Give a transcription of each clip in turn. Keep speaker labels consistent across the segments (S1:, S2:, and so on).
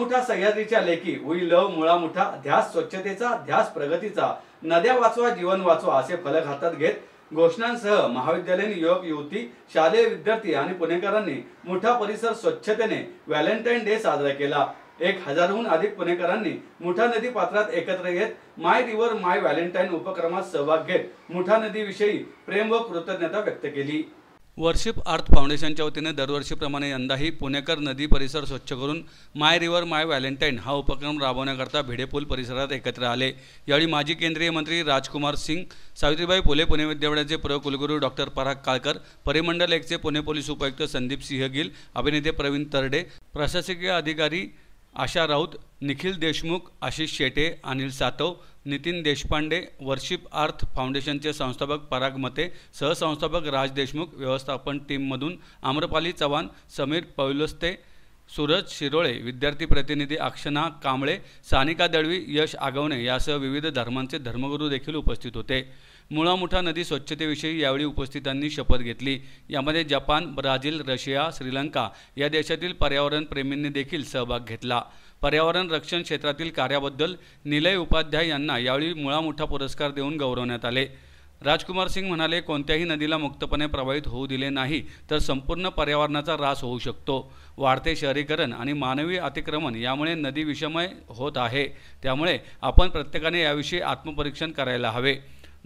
S1: मुठा सह्याद्रीच्या लेखी वी लव मुळा मुठा, ध्यास स्वच्छतेचा, ध्यास प्रगतीचा, नद्या वाचवा जीवन वाचवा असे फलक हातात घेत घोषणांसह महाविद्यालयीन युवक युवती, शालेय विद्यार्थी आणि पुणेकरांनी मुठा परिसर स्वच्छतेने व्हॅलेंटाईन डे साजरा केला। 1000हून अधिक पुणेकरांनी मुठा नदी पात्रात एकत्र येत माय रिव्हर माय व्हॅलेंटाईन उपक्रमात सहभाग घेत मुठा नदीविषयी प्रेम व कृतज्ञता व्यक्त केली। वर्शिप अर्थ फाउंडेशनच्या वतीने दरवर्षीप्रमाणे यंदाही पुणेकर नदी परिसर स्वच्छ करून माय रिव्हर माय व्हॅलेंटाईन हा उपक्रम राबवण्याकरता भिडेपूल परिसरात एकत्र आले। यावेळी माजी केंद्रीय मंत्री राजकुमार सिंग, सावित्रीबाई फुले पुणे विद्यापीठाचे कुलगुरू डॉक्टर पराग काळकर, परिमंडल 1चे पुणे पोलीस उपायुक्त संदीप सिंह गिल, अभिनेते प्रवीण तरडे, प्रशासकीय अधिकारी आशा राऊत, निखिल देशमुख, आशिष शेटे, अनिल सातव, नितीन देशपांडे, वर्शिप अर्थ फाउंडेशनचे संस्थापक पराग मते, सहसंस्थापक राज देशमुख, व्यवस्थापन टीममधून आम्रपाली चव्हाण, समीर पौलस्ते, सूरज शिरोळे, विद्यार्थी प्रतिनिधी अक्षना कांबळे, सानिका दळवी, यश आगवणे यासह विविध धर्मांचे धर्मगुरू देखील उपस्थित होते। मुळा मुठा नदी स्वच्छतेविषयी यावेळी उपस्थितांनी शपथ घेतली। यामध्ये जपान, ब्राझील, रशिया, श्रीलंका या देशातील पर्यावरण प्रेमींनी देखील सहभाग घेतला। पर्यावरण रक्षण क्षेत्रातील कार्याबद्दल निलय उपाध्याय यांना यावेळी मुळा मुठा पुरस्कार देऊन गौरवण्यात आले। राजकुमार सिंग म्हणाले, कोणत्याही नदीला मुक्तपणे प्रवाहित होऊ दिले नाही तर संपूर्ण पर्यावरणाचा ऱ्हास होऊ शकतो। वाढते शहरीकरण आणि मानवी अतिक्रमण यामुळे नदी विषमय होत आहे, त्यामुळे आपण प्रत्येकाने याविषयी आत्मपरीक्षण करायला हवे।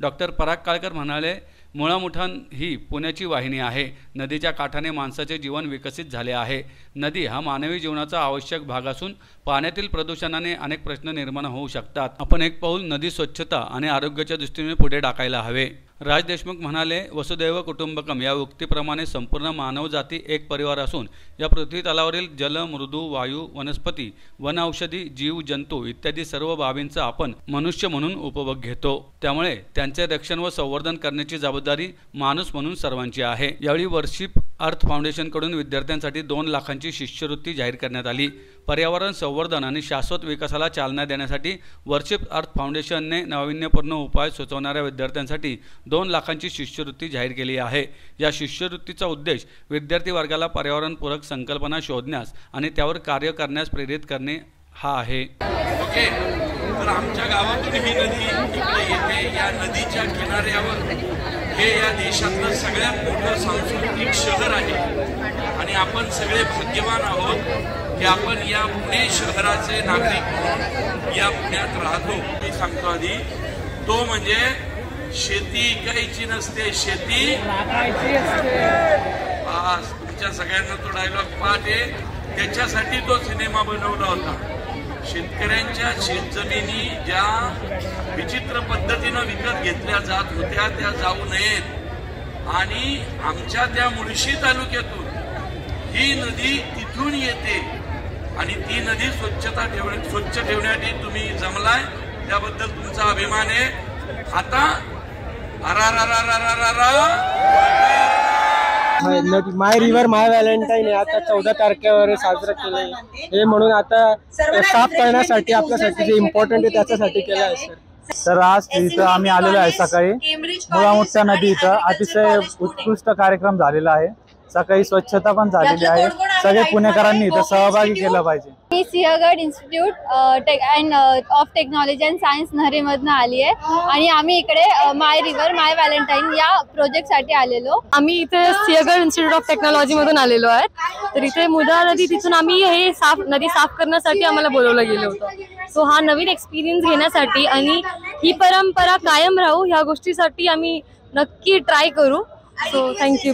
S1: डॉक्टर पराग काळकर म्हणाले, मुळा मुठा ही पुण्याची वाहिनी आहे। नदीच्या काठाने माणसाचे जीवन विकसित झाले आहे। नदी हा मानवी जीवनाचा आवश्यक भाग असून पाण्यातील प्रदूषणाने अनेक प्रश्न निर्माण होऊ शकतात। आपण एक पाऊल नदी स्वच्छता आणि आरोग्याच्या दृष्टीने पुढे टाकायला हवे। राज देशमुख म्हणाले, वसुदैव कुटुंबकम या उक्तीप्रमाणे संपूर्ण मानवजाती एक परिवार असून या पृथ्वी तलावरील जल, मृदू, वायू, वनस्पती, वन औषधी, जीव, जंतू इत्यादी सर्व बाबींचा आपण मनुष्य म्हणून उपभोग घेतो। त्यामुळे त्यांचे रक्षण व संवर्धन करण्याची जबाबदारी माणूस म्हणून सर्वांची आहे। यावेळी वर्शिप अर्थ फाउंडेशनकडून विद्यार्थ्यांसाठी 2 लाखांची शिष्यवृत्ती जाहीर करण्यात आली। पर्यावरण संवर्धन आणि शाश्वत विकासाला चालना देण्यासाठी वर्शिप अर्थ फाउंडेशनने नाविन्यपूर्ण उपाय सुचवणाऱ्या विद्यार्थ्यांसाठी 2 लाखांची शिष्यवृत्ती जाहीर केली आहे। या शिष्यवृत्तीचा उद्देश विद्यार्थी वर्गाला पर्यावरणपूरक संकल्पना शोधण्यास आणि त्यावर कार्य करण्यास प्रेरित करणे हा आहे।
S2: ओके, तर आमच्या गावातून ही नदी इकडे येते। या नदीच्या किनाऱ्यावर हे या देशातलं सगळ्यात मोठं सांस्कृतिक शहर आहे आणि आपण सगळे भाग्यवान आहोत की आपण या पुणे शहराचे नागरिक म्हणून या पुण्यात राहतो। मी सांगतो आधी, तो म्हणजे शेती इकायची नसते, शेती राखायची असते। तुमच्या सगळ्यांना तो डायलॉग पाठ आहे, त्याच्यासाठी तो सिनेमा बनवला होता। शेतकऱ्यांच्या शेतजमिनी ज्या विचित्र पद्धतीनं विकत घेतल्या जात होत्या त्या जाऊ नयेत आणि आमच्या त्या मुळशी तालुक्यातून ही नदी तिथून येते आणि ती नदी स्वच्छ ठेवण्यासाठी तुम्ही जमलाय, त्याबद्दल तुमचा अभिमान आहे। आता
S3: माय रिव्हर माय व्हॅलेंटाईन हे आता 14 तारखेवर साजरा केलंय। हे म्हणून आता साफ करण्यासाठी आपल्यासाठी जे इम्पॉर्टंट आहे त्याच्यासाठी केलं आहे
S4: सर। आज इथं आम्ही आलेलो आहे सकाळी मुळा मुठा नदी इथं अतिशय उत्कृष्ट कार्यक्रम झालेला आहे। सकाळी स्वच्छता पण झालेली आहे। सगळे पुणेकरांनी इथं सहभागी केलं पाहिजे।
S5: मी Sinhgad institute of technology and science नहरेमधून आली आहे आणि आम्ही इकडे माय रिव्हर माय व्हॅलेंटाईन या प्रोजेक्टसाठी आलेलो।
S6: आम्ही इथे सिंहगड इन्स्टिट्यूट ऑफ टेक्नॉलॉजी मधून आलेलो आहे। तर इथे मुळा नदी तिथून आम्ही हे नदी साफ करण्यासाठी आम्हाला बोलवलं गेलं होतं। सो हा नवीन एक्सपिरियन्स घेण्यासाठी आणि ही परंपरा कायम राहू ह्या गोष्टीसाठी आम्ही नक्की ट्राय करू। So thank you.